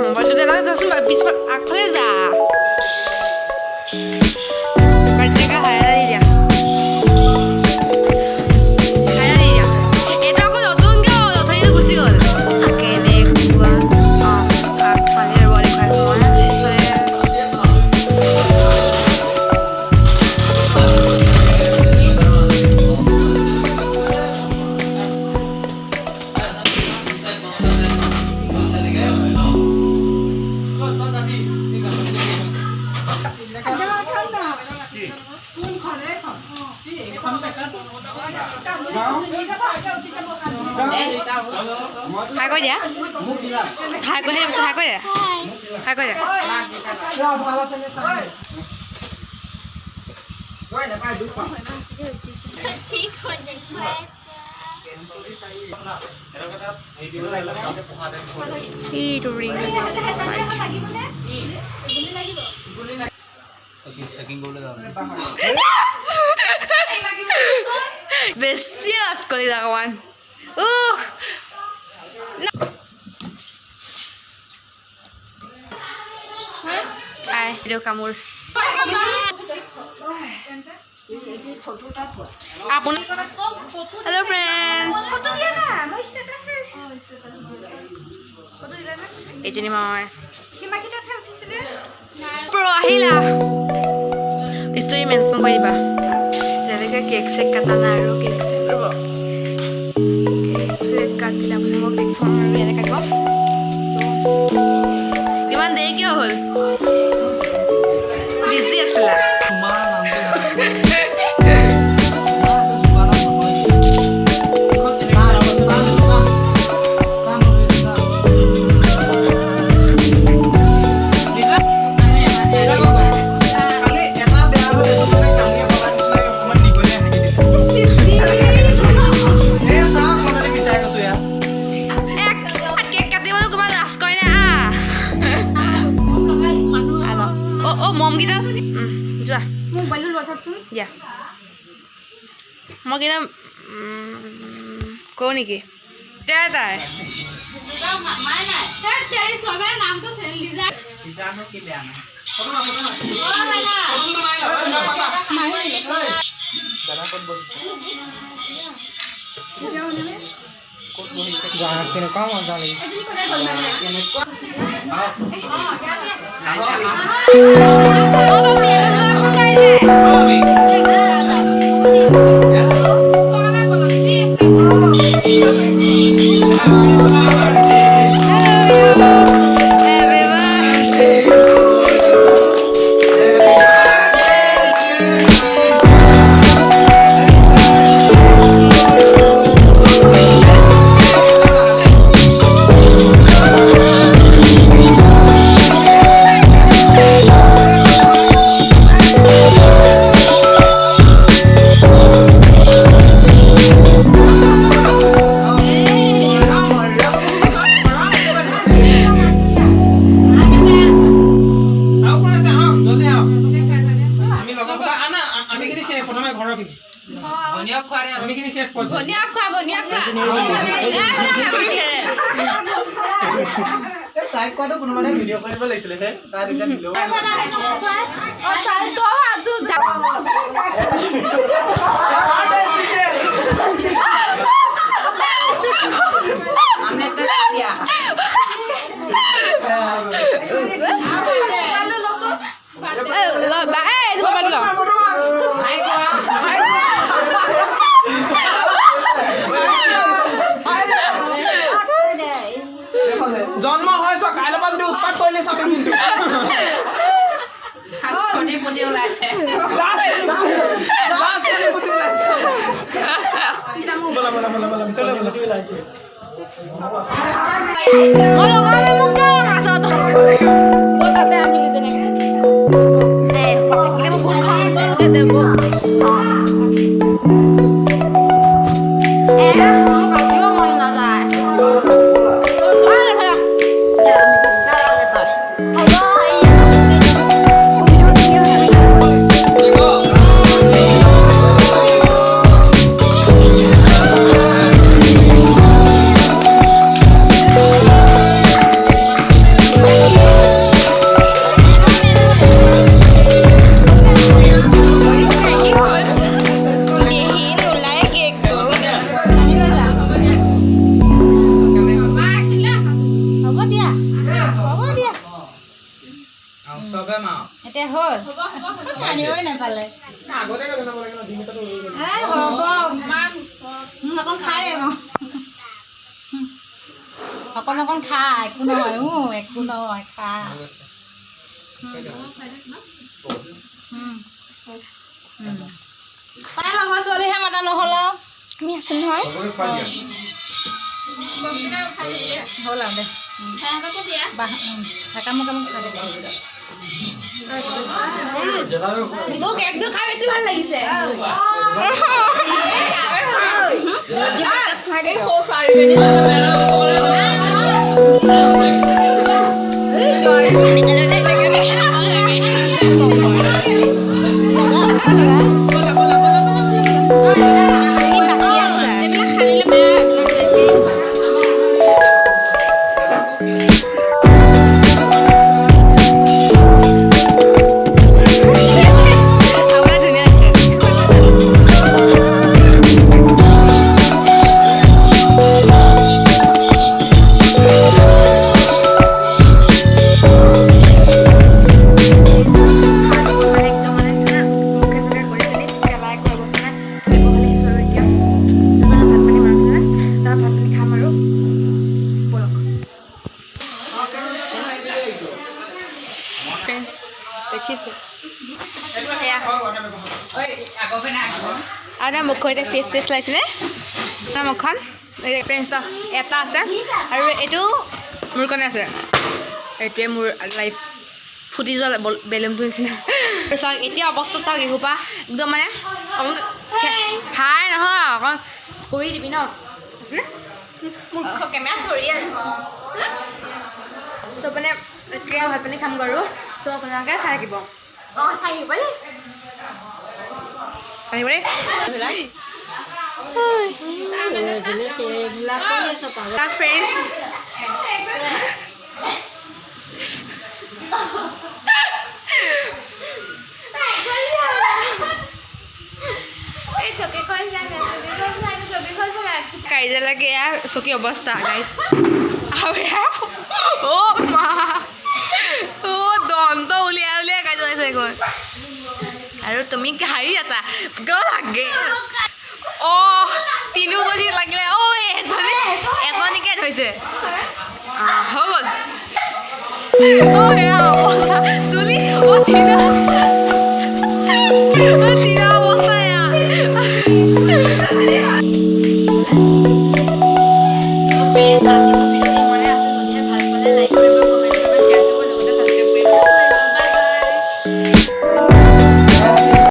মোবাইলটো দেখাই যাচোন পিছফাল আগফালে যা বাৰ্থডে হায়াৰ দি দিয়া এইটো আকৌ নতুনকে অথনিটো গুচি গ'ল কেনেকুৱা আগফালে ৰ'ব দেখুৱাইছোঁ হাই কৰি দিয়া হাই কৰি দিয়া হাই কৰি দিয়া হাই কৰি দিয়া বেছি লাজ কৰি অকণমান ভিডিঅ' কামোৰ আপোনাৰ হেল্ল' ফ্ৰেণ্ডছ এইজনী মই আহিলা ষ্টৰি মেনশ্যন কৰি দিবা যেনেকৈ কেক চেক কাটা নাই আৰু কেক চেক ৰ'ব কেক চেক কাটিলে আপুনি মোক দেখুৱাম আৰু ইয়াতে কাটিব ইমান দেৰি কিয় হ'ল বিজি আছিলা দিয়া মই কিনা কওঁ নেকি তাই কেনেকুৱা মজা তাইক কোৱাটো কোনোবাই ভিডিঅ' কৰিব লাগিছিলে হে তাই এতিয়া ভিডিঅ' জন্ম হয়েছ কাইলৈ পৰা যদি উৎপাত কৰিলে চাবি কিন্তু এতিয়া হ'ল আনিবই নাপালে হ'ব অকণ খাই অকণ খা একো নহয় একো নহয় খা তাই লগৰ ছোৱালীহে মাতা নহ'ল আমি আছো নহয় হ'ল আৰু দে কামত খাই মোৰ কেকটো খাই বেছি ভাল লাগিছে দেখিছো আৰু তাৰ মুখখন এতিয়া ফেচ ফেচ লাগিছিলে তাৰ মুখখন এটা আছে আৰু এইটো মোৰ কাৰণে আছে এইটোৱে মোৰ লাইফ ফুটি যোৱা বেলুনটো নিচিনা চাওক এতিয়া অৱস্থা চাওক এসোপা একদম মানে হাই নহয় অকণ কৰি দিবি ন মুখ কেমেৰা চৰি আছে চব মানে এতিয়া ভাত পানী খাম কৰোঁ তো আপোনালোকে চাই থাকিব অঁ চাই থাকিব দেই ফ্ৰেণ্ডছ কাজিয়ালৈকে এয়া চকী অৱস্থা গাইছ অ' মা অ' দন্ত উলিয়াই উলিয়াই কাজিয়া লাগিছে গৈ আৰু তুমি হাঁহি আছা কিয় লাগে অ' তিনিওজনী লাগিলে অ' এজনীকে ধৰিছে হৈ গ'ল